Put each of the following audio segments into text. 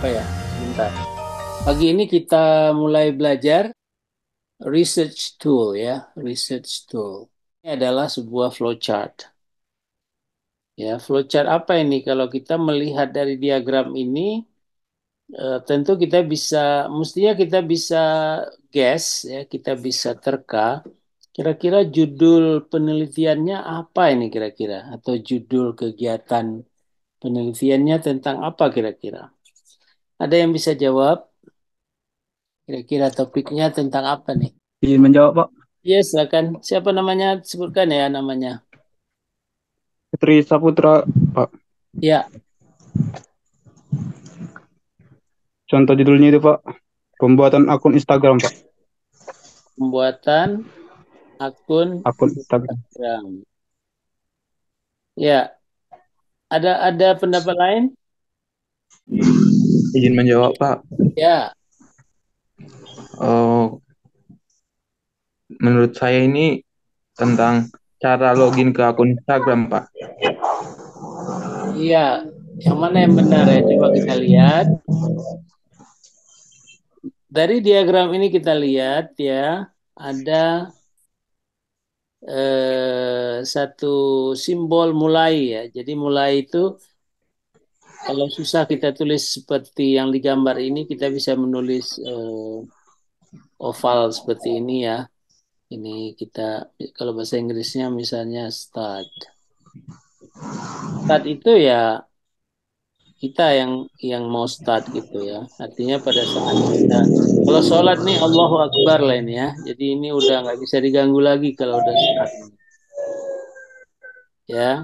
apa ya? Sebentar. Pagi ini kita mulai belajar research tool ya, research tool. Ini adalah sebuah flowchart. Ya, flowchart apa ini? Kalau kita melihat dari diagram ini, tentu kita bisa, mestinya kita bisa guess ya, kita bisa terka. Kira-kira judul penelitiannya apa ini kira-kira? Atau judul kegiatan penelitiannya tentang apa kira-kira? Ada yang bisa jawab? Kira-kira topiknya tentang apa nih? Izin menjawab, Pak. Iya, silakan. Siapa namanya? Sebutkan ya namanya. Putri Saputra, Pak. Ya, Contoh judulnya itu, Pak. Pembuatan akun Instagram, Pak. pembuatan akun Akun Instagram. Instagram. Ya, ada pendapat lain? Izin menjawab, Pak. Ya, Eh, menurut saya ini tentang cara login ke akun Instagram, Pak. iya. Yang mana yang benar ya? Coba kita lihat. Dari diagram ini kita lihat ya, ada satu simbol mulai ya. Jadi mulai itu kalau susah kita tulis seperti yang digambar ini, kita bisa menulis oval seperti ini ya. Ini kita kalau bahasa Inggrisnya misalnya start. Start itu ya kita yang mau start gitu ya. Artinya pada saat kita kalau sholat nih Allahu Akbar lah ini ya. Jadi ini udah nggak bisa diganggu lagi kalau udah start ini. Ya.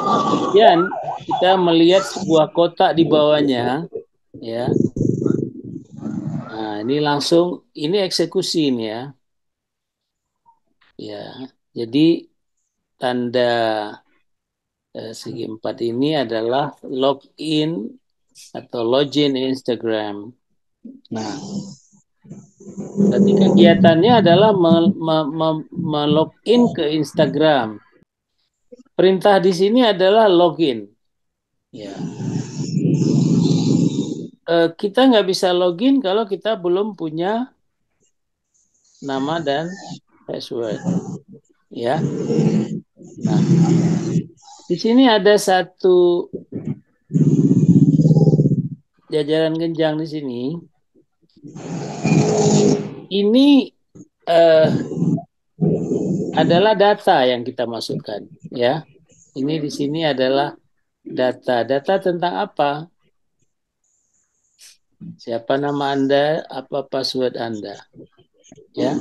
Kemudian kita melihat sebuah kotak di bawahnya ya. Nah, ini langsung ini eksekusi ini ya. Ya. Jadi tanda segi empat ini adalah login atau login Instagram. Nah, berarti kegiatannya adalah login ke Instagram. Perintah di sini adalah login. Ya, kita nggak bisa login kalau kita belum punya nama dan password. Ya, nah di sini ada satu jajaran genjang di sini. Ini eh, adalah data yang kita masukkan. Ya, ini di sini adalah data. Data tentang apa? Siapa nama Anda, apa password Anda. Ya.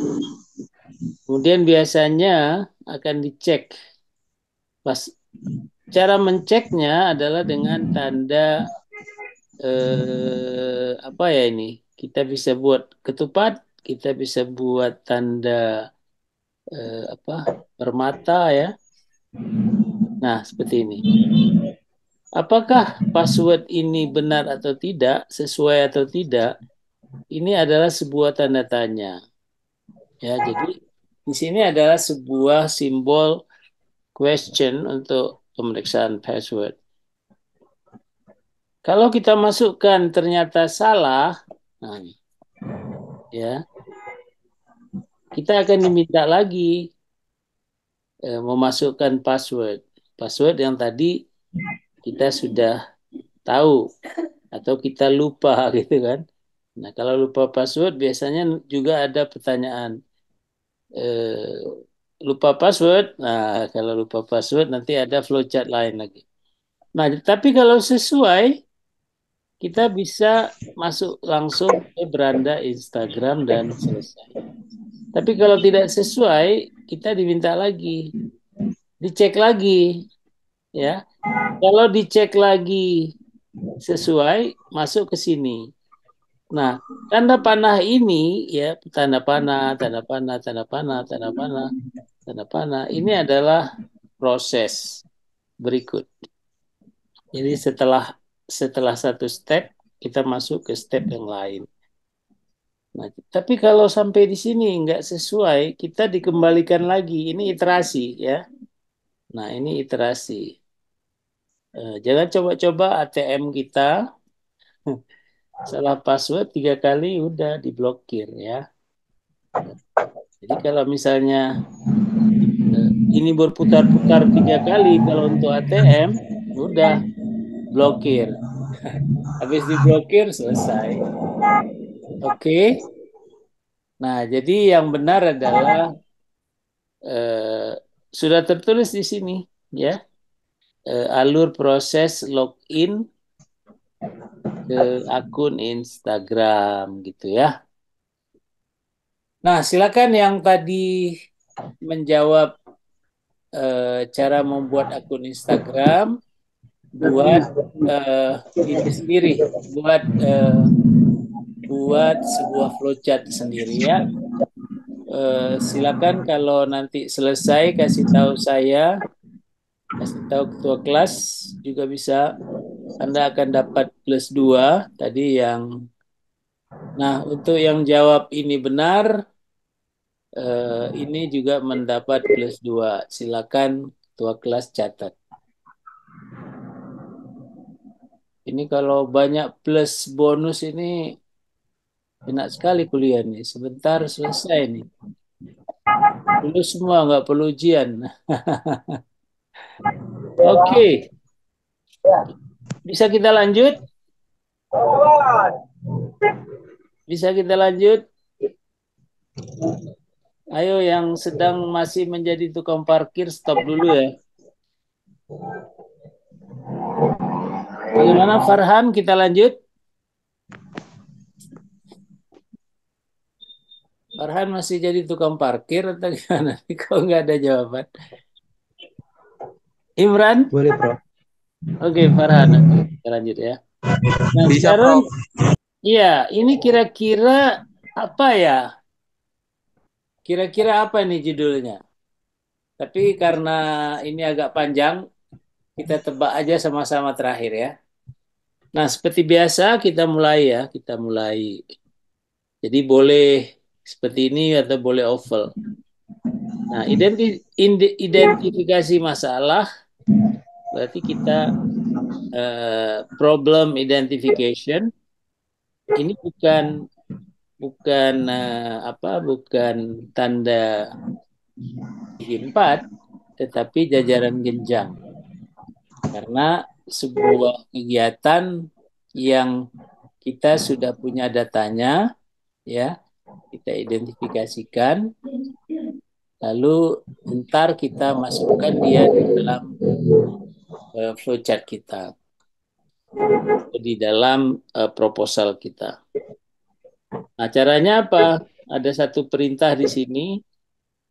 Kemudian biasanya akan dicek. Pas cara menceknya adalah dengan tanda apa ya ini? Kita bisa buat ketupat, kita bisa buat tanda apa? Permata ya. Nah, seperti ini. Apakah password ini benar atau tidak, sesuai atau tidak? Ini adalah sebuah tanda tanya. Ya, jadi di sini adalah sebuah simbol question untuk pemeriksaan password. Kalau kita masukkan ternyata salah, nah, ya kita akan diminta lagi memasukkan password. Password yang tadi kita sudah tahu atau kita lupa gitu kan. Nah, kalau lupa password biasanya juga ada pertanyaan eh, lupa password. Nah, kalau lupa password nanti ada flowchart lain lagi. Nah, tapi kalau sesuai kita bisa masuk langsung ke beranda Instagram dan selesai. Tapi kalau tidak sesuai, kita diminta lagi, dicek lagi, ya. Kalau dicek lagi sesuai, masuk ke sini. Nah, tanda panah ini, ya, tanda panah, tanda panah, tanda panah, tanda panah, tanda panah, ini adalah proses berikut. Jadi setelah setelah satu step, kita masuk ke step yang lain. Nah, tapi kalau sampai di sini nggak sesuai, kita dikembalikan lagi. Ini iterasi ya. Nah, ini iterasi. Jangan coba-coba ATM kita. Salah password 3 kali udah diblokir ya. Jadi kalau misalnya ini berputar-putar 3 kali kalau untuk ATM, udah blokir. Habis diblokir selesai. Oke. Nah, jadi yang benar adalah eh, sudah tertulis di sini ya, alur proses login ke akun Instagram gitu ya. Nah, silakan yang tadi menjawab cara membuat akun Instagram, buat ini sendiri, buat buat sebuah flowchart sendiri ya. Silakan kalau nanti selesai kasih tahu saya, kasih tahu ketua kelas juga bisa. Anda akan dapat +2 tadi yang. Nah, untuk yang jawab ini benar, ini juga mendapat +2. Silakan ketua kelas catat. Ini kalau banyak plus bonus ini enak sekali kuliah nih. Sebentar selesai nih. Dulu semua nggak perlu ujian. Oke, bisa kita lanjut? Bisa kita lanjut? Ayo yang sedang masih menjadi tukang parkir stop dulu ya. Bagaimana Farhan? Kita lanjut? Farhan masih jadi tukang parkir atau gimana? Kok nggak ada jawaban? Imran? Boleh, Prof. Oke, Farhan. Oke, kita lanjut ya. Nah, Bisa, sekarang, Prof. iya, ini kira-kira apa ya? Kira-kira apa nih judulnya? Tapi karena ini agak panjang, kita tebak aja sama-sama terakhir ya. Nah, seperti biasa kita mulai ya. Kita mulai. Jadi boleh seperti ini atau boleh oval. Nah, identifikasi masalah berarti kita problem identification ini bukan bukan apa bukan tanda segi 4 tetapi jajaran genjang karena sebuah kegiatan yang kita sudah punya datanya ya kita identifikasikan lalu ntar kita masukkan dia di dalam flowchart kita di dalam proposal kita. Nah, caranya apa? Ada satu perintah di sini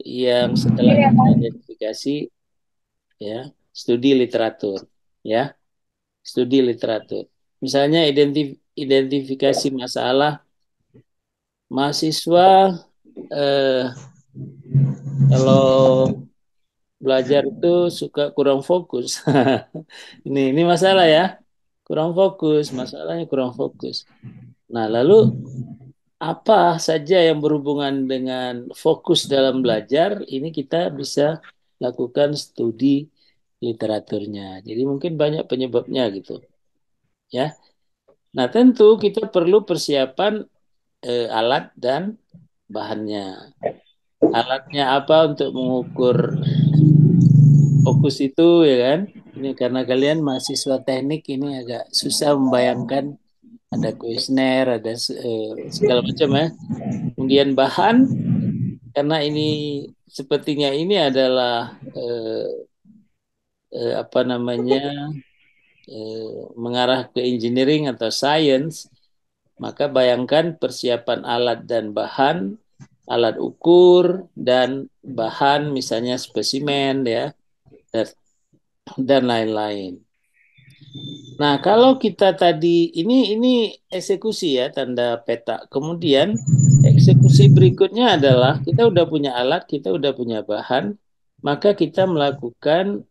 yang setelah kita identifikasi ya, studi literatur ya, studi literatur. Misalnya identifikasi masalah mahasiswa kalau belajar itu suka kurang fokus. Ini masalah ya, kurang fokus, masalahnya kurang fokus. Nah, lalu apa saja yang berhubungan dengan fokus dalam belajar, ini kita bisa lakukan studi literaturnya. Jadi mungkin banyak penyebabnya gitu, ya. Nah, tentu kita perlu persiapan alat dan bahannya. Alatnya apa untuk mengukur fokus itu ya kan? Ini karena kalian mahasiswa teknik ini agak susah membayangkan ada kuesioner, ada segala macam ya. Kemudian bahan karena ini sepertinya ini adalah apa namanya mengarah ke engineering atau science, maka bayangkan persiapan alat dan bahan, alat ukur dan bahan misalnya spesimen ya dan lain-lain. Nah, kalau kita tadi ini eksekusi ya tanda peta. Kemudian eksekusi berikutnya adalah kita udah punya alat, kita udah punya bahan, maka kita melakukan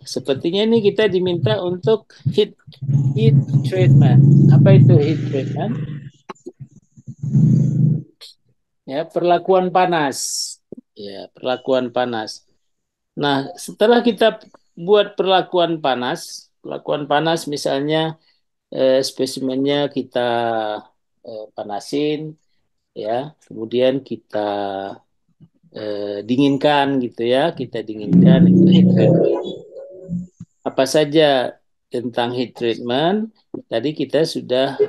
sepertinya ini kita diminta untuk heat treatment. Apa itu heat treatment? Ya, perlakuan panas. Ya, perlakuan panas. Nah, setelah kita buat perlakuan panas misalnya spesimennya kita panasin, ya, kemudian kita dinginkan gitu ya, kita dinginkan itu heat treatment. Apa saja tentang heat treatment tadi kita sudah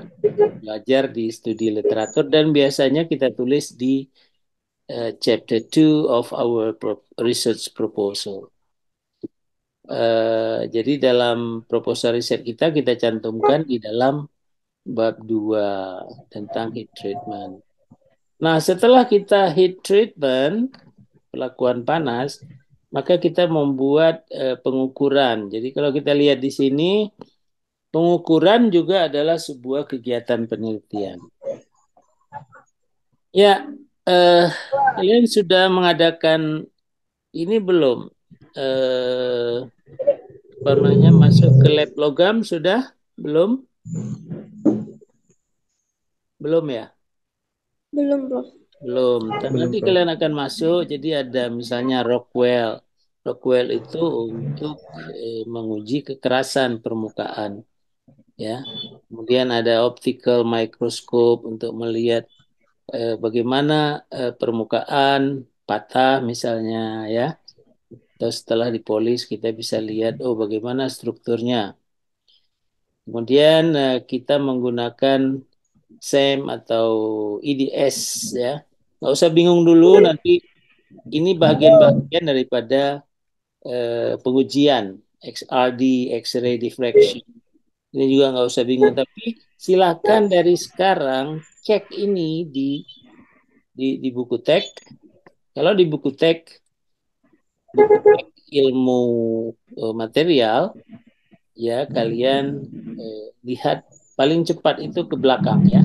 belajar di studi literatur dan biasanya kita tulis di chapter 2 of our research proposal. Jadi dalam proposal riset kita cantumkan di dalam bab 2 tentang heat treatment. Nah, setelah kita heat treatment, pelakuan panas, maka kita membuat pengukuran. Jadi kalau kita lihat di sini, pengukuran juga adalah sebuah kegiatan penelitian. Ya, kalian sudah mengadakan ini belum? Apa namanya, masuk ke lab logam sudah? Belum? Belum ya? Belum, Prof. Belum. Belum, Nanti Prof. kalian akan masuk, jadi ada misalnya Rockwell. Rockwell itu untuk menguji kekerasan permukaan, ya. Kemudian ada optical microscope untuk melihat bagaimana permukaan patah misalnya, ya. Atau setelah dipolis kita bisa lihat, oh bagaimana strukturnya. Kemudian kita menggunakan SEM atau IDS, ya. Nggak usah bingung dulu, nanti ini bagian-bagian daripada pengujian XRD, X-ray diffraction. Ini juga nggak usah bingung, tapi silakan dari sekarang cek ini di buku teks. Kalau di buku teks ilmu material, ya kalian lihat paling cepat itu ke belakang, ya.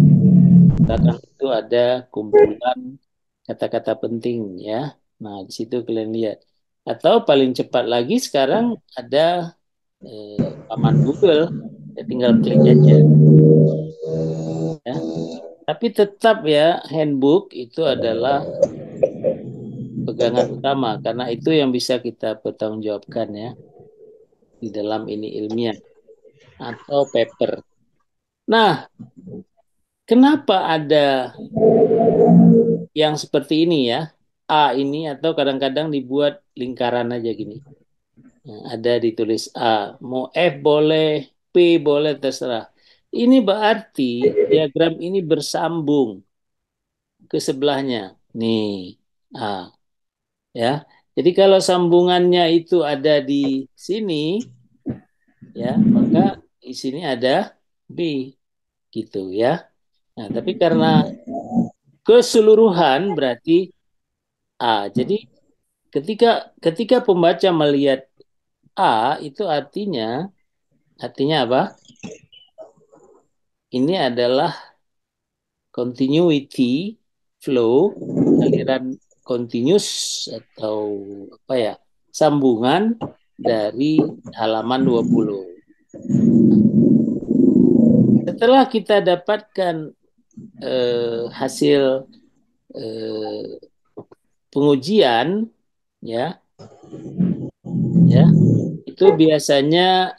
Belakang itu ada kumpulan kata-kata penting, ya. Nah, di situ kalian lihat. Atau paling cepat lagi sekarang ada paman Google, ya tinggal klik aja. Ya. Tapi tetap ya handbook itu adalah pegangan utama karena itu yang bisa kita pertanggungjawabkan ya di dalam ini ilmiah atau paper. Nah, kenapa ada yang seperti ini ya? A ini atau kadang-kadang dibuat lingkaran aja gini. Nah, ada ditulis A, mau F boleh, P boleh terserah. Ini berarti diagram ini bersambung ke sebelahnya. Nih, A. Ya. Jadi kalau sambungannya itu ada di sini, ya, maka di sini ada B, gitu ya. Nah, tapi karena keseluruhan berarti A. Jadi ketika ketika pembaca melihat A itu artinya apa? Ini adalah continuity flow, aliran continuous atau apa ya? Sambungan dari halaman 20. Setelah kita dapatkan hasil pengujian ya itu biasanya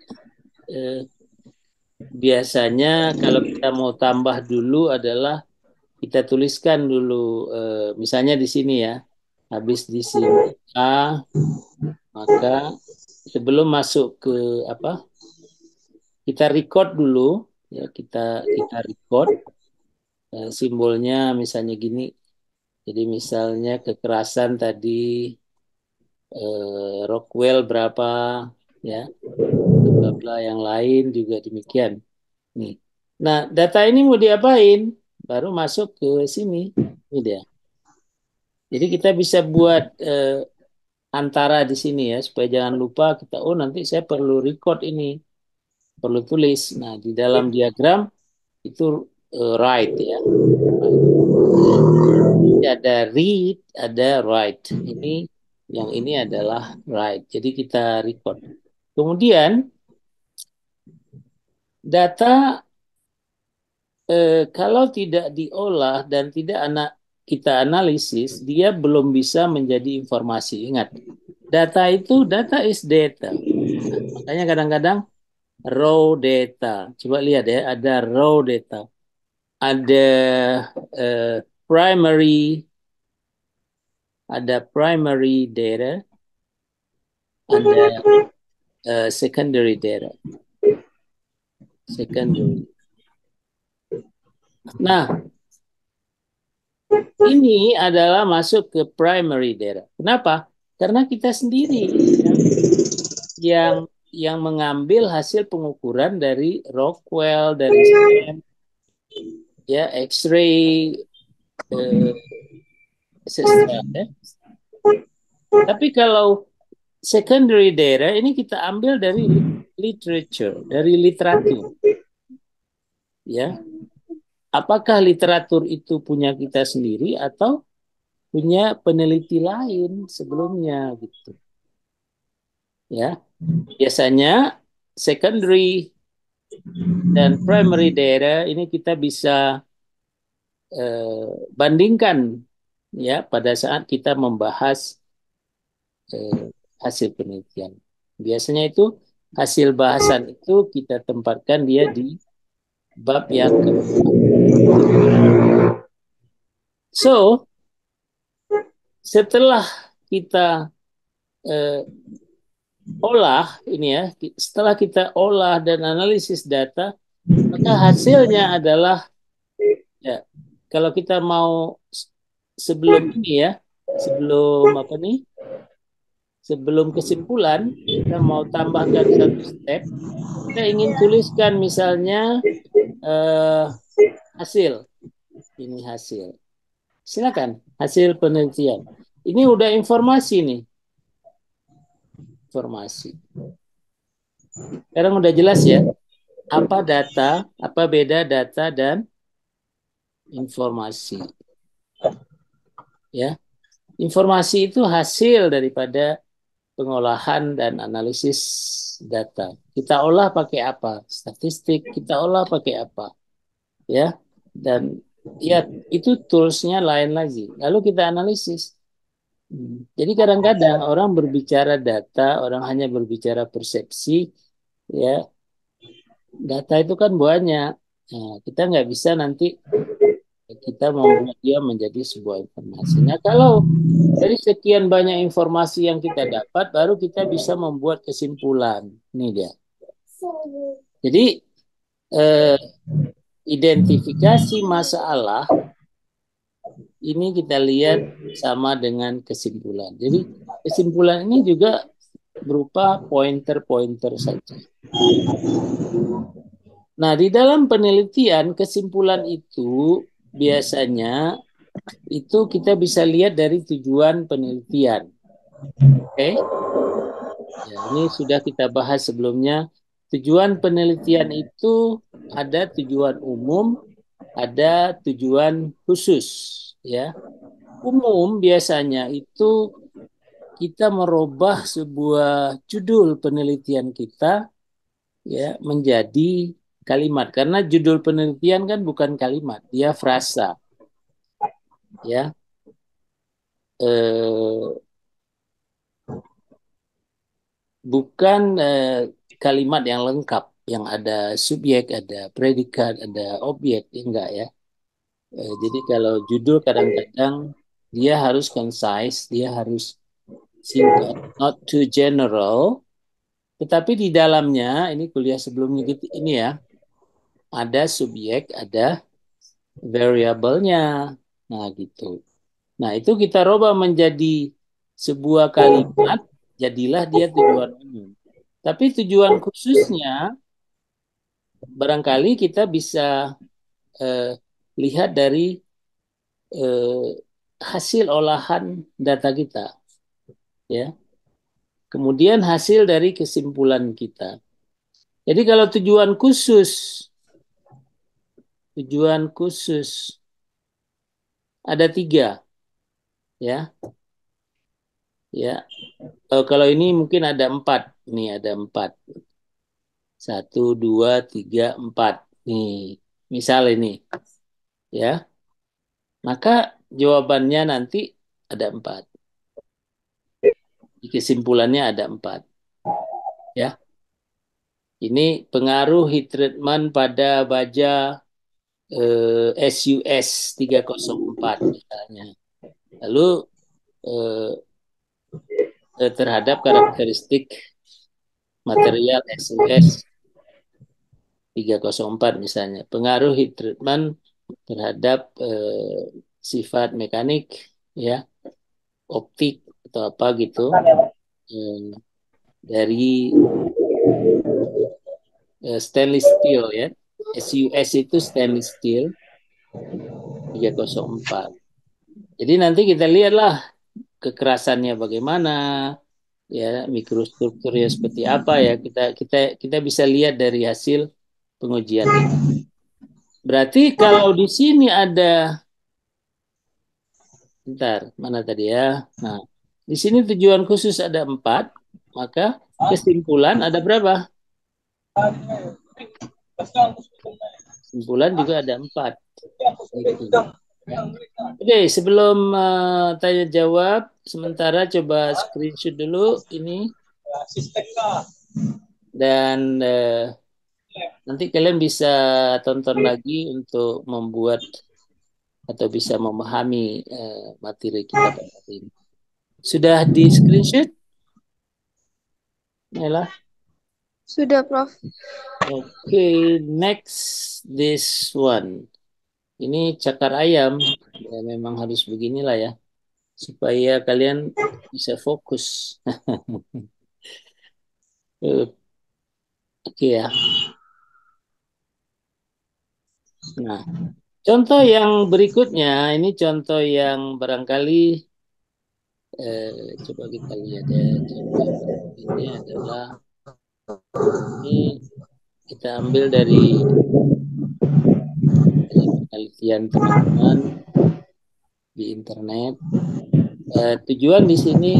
kalau kita mau tambah dulu adalah kita tuliskan dulu misalnya di sini ya, habis di sini A, maka sebelum masuk ke apa, kita record dulu ya, kita record simbolnya misalnya gini. Jadi misalnya kekerasan tadi Rockwell berapa ya, bla bla yang lain juga demikian. Nih. Nah, data ini mau diapain? Baru masuk ke sini. Ini dia. Jadi kita bisa buat antara di sini ya, supaya jangan lupa kita, oh nanti saya perlu record ini, perlu tulis. Nah, di dalam diagram itu write ya. Jadi ada read, ada write. Yang ini adalah write. Jadi kita record. Kemudian data kalau tidak diolah dan tidak kita analisis, dia belum bisa menjadi informasi. Ingat, data is data. Nah, makanya kadang-kadang raw data. Coba lihat ya, ada raw data, ada eh, primary, data, ada secondary data. Secondary. Nah, ini adalah masuk ke primary data. Kenapa? Karena kita sendiri yang mengambil hasil pengukuran dari Rockwell, dari STEM, ya, X-ray, etc. Ya. Tapi kalau secondary data ini kita ambil dari literature, dari literatur, ya. Apakah literatur itu punya kita sendiri atau punya peneliti lain sebelumnya gitu, ya. Biasanya secondary dan primary data ini kita bisa bandingkan, ya, pada saat kita membahas hasil penelitian. Biasanya itu hasil bahasan itu kita tempatkan dia di bab yang keempat. So, setelah kita olah ini ya, setelah kita olah dan analisis data, maka hasilnya adalah, ya, kalau kita mau sebelum ini ya, sebelum apa nih? Sebelum kesimpulan, kita mau tambahkan satu step, kita ingin tuliskan misalnya hasil. Ini hasil. Silakan, hasil penelitian. Ini udah informasi nih. Informasi. Sekarang udah jelas ya, apa data, apa beda data dan informasi. Ya. Informasi itu hasil daripada pengolahan dan analisis data. Kita olah pakai apa? Statistik, kita olah pakai apa? Ya. Dan ya itu toolsnya lain lagi. Lalu kita analisis. Jadi kadang-kadang orang berbicara data, orang hanya berbicara persepsi, ya. Data itu kan banyak. Nah, kita nggak bisa nanti kita membuat dia menjadi sebuah informasi. Nah, kalau dari sekian banyak informasi yang kita dapat, baru kita bisa membuat kesimpulan. Ini dia. Jadi identifikasi masalah ini kita lihat sama dengan kesimpulan. Jadi kesimpulan ini juga berupa pointer-pointer saja. Nah, di dalam penelitian kesimpulan itu biasanya itu kita bisa lihat dari tujuan penelitian. Oke? Ya, ini sudah kita bahas sebelumnya. Tujuan penelitian itu ada tujuan umum, ada tujuan khusus, ya. Umum biasanya itu kita merubah sebuah judul penelitian kita, ya, menjadi kalimat, karena judul penelitian kan bukan kalimat, dia frasa, ya. Bukan kalimat yang lengkap, yang ada subjek, ada predikat, ada objek, enggak ya. Jadi kalau judul kadang-kadang dia harus concise, dia harus singkat, not too general, tetapi di dalamnya ini kuliah sebelumnya gitu, ini ya, ada subjek, ada variabelnya. Nah, gitu. Nah, itu kita rubah menjadi sebuah kalimat, jadilah dia tujuan umum. Tapi tujuan khususnya barangkali kita bisa eh, lihat dari eh, hasil olahan data kita, ya. Kemudian hasil dari kesimpulan kita. Jadi kalau tujuan khusus ada tiga, ya, ya. Kalau ini mungkin ada empat, nih ada empat, satu, dua, tiga, empat, nih. Misal ini, ya. Maka jawabannya nanti ada empat. Kesimpulannya ada empat, ya. Ini pengaruh heat treatment pada baja SUS 304 misalnya. Lalu terhadap karakteristik material SUS 304 misalnya. Pengaruh heat treatment terhadap sifat mekanik, ya, optik atau apa gitu, dari stainless steel, ya. SUS itu stainless steel 304. Jadi nanti kita lihatlah kekerasannya bagaimana, ya, mikrostrukturnya seperti apa, ya, kita bisa lihat dari hasil pengujian ini. Berarti kalau di sini ada, bentar, mana tadi ya? Nah, di sini tujuan khusus ada 4, maka kesimpulan ada berapa? Kesimpulan juga ada 4. Gitu. Oke, sebelum tanya jawab, sementara coba screenshot dulu ini, dan nanti kalian bisa tonton lagi untuk membuat atau bisa memahami materi kita pada hari ini. Sudah di screenshot? Nela? Sudah, Prof. Oke, next this one. Ini cakar ayam, ya memang harus beginilah ya, supaya kalian bisa fokus. Oke ya. Nah, contoh yang berikutnya, ini contoh yang barangkali coba kita lihat ya. Contoh ini adalah, ini kita ambil dari penelitian teman-teman di internet. Tujuan di sini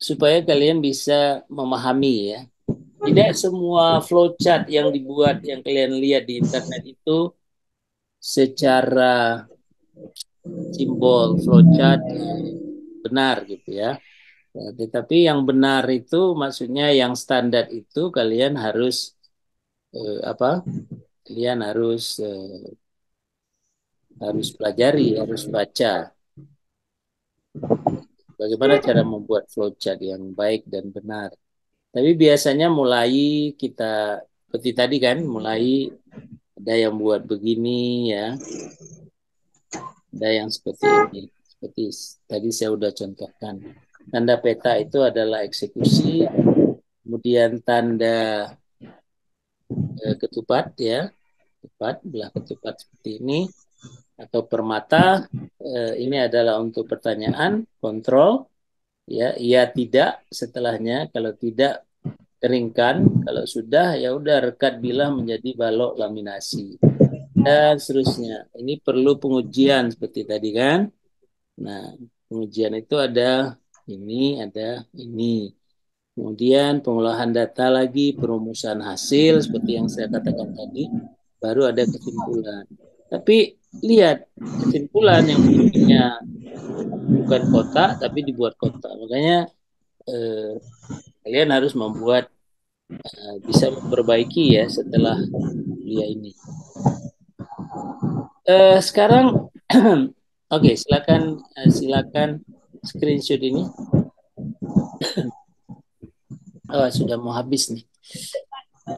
supaya kalian bisa memahami, ya. Tidak semua flowchart yang dibuat, yang kalian lihat di internet itu secara simbol flowchart benar gitu ya. Tetapi yang benar itu maksudnya yang standar itu kalian harus apa? Kalian harus pelajari, harus baca bagaimana cara membuat flowchart yang baik dan benar. Tapi biasanya mulai kita seperti tadi kan, mulai ada yang buat begini ya, ada yang seperti ini, seperti tadi saya sudah contohkan. Tanda peta itu adalah eksekusi, kemudian tanda ketupat ya, ketupat, belah ketupat seperti ini, atau permata, ini adalah untuk pertanyaan, kontrol, ya, iya tidak setelahnya, kalau tidak keringkan, kalau sudah ya udah rekat bilah menjadi balok laminasi dan seterusnya. Ini perlu pengujian seperti tadi kan. Nah, pengujian itu ada ini, ada ini. Kemudian pengolahan data lagi, perumusan hasil seperti yang saya katakan tadi, baru ada kesimpulan. Tapi lihat, kesimpulan yang bentuknya bukan kotak tapi dibuat kotak. Makanya kalian harus membuat, bisa memperbaiki ya setelah kuliah ini. Sekarang oke, silakan screenshot ini. Oh, sudah mau habis nih.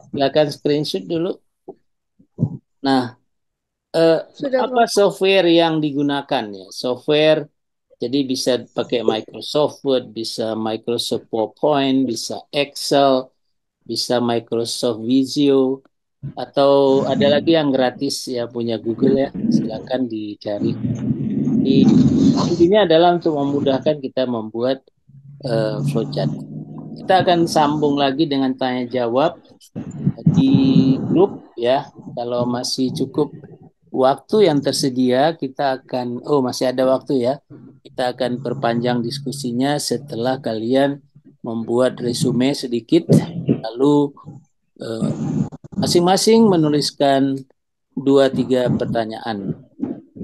Silakan screenshot dulu. Nah, Sudah, apa Prof. software yang digunakan ya? Software, jadi bisa pakai Microsoft Word, bisa Microsoft PowerPoint, bisa Excel, bisa Microsoft Visio, atau ada lagi yang gratis ya, punya Google ya. Silakan dicari. Intinya adalah untuk memudahkan kita membuat flowchart. Kita akan sambung lagi dengan tanya jawab di grup ya. Kalau masih cukup waktu yang tersedia, kita akan, masih ada waktu ya. Kita akan perpanjang diskusinya setelah kalian membuat resume sedikit, lalu masing-masing menuliskan 2-3 pertanyaan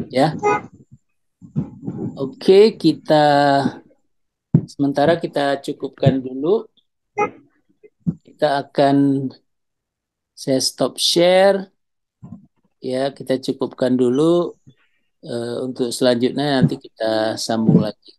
ya. Oke, sementara kita cukupkan dulu. kita akan saya stop share. Ya, kita cukupkan dulu. Untuk selanjutnya nanti kita sambung lagi.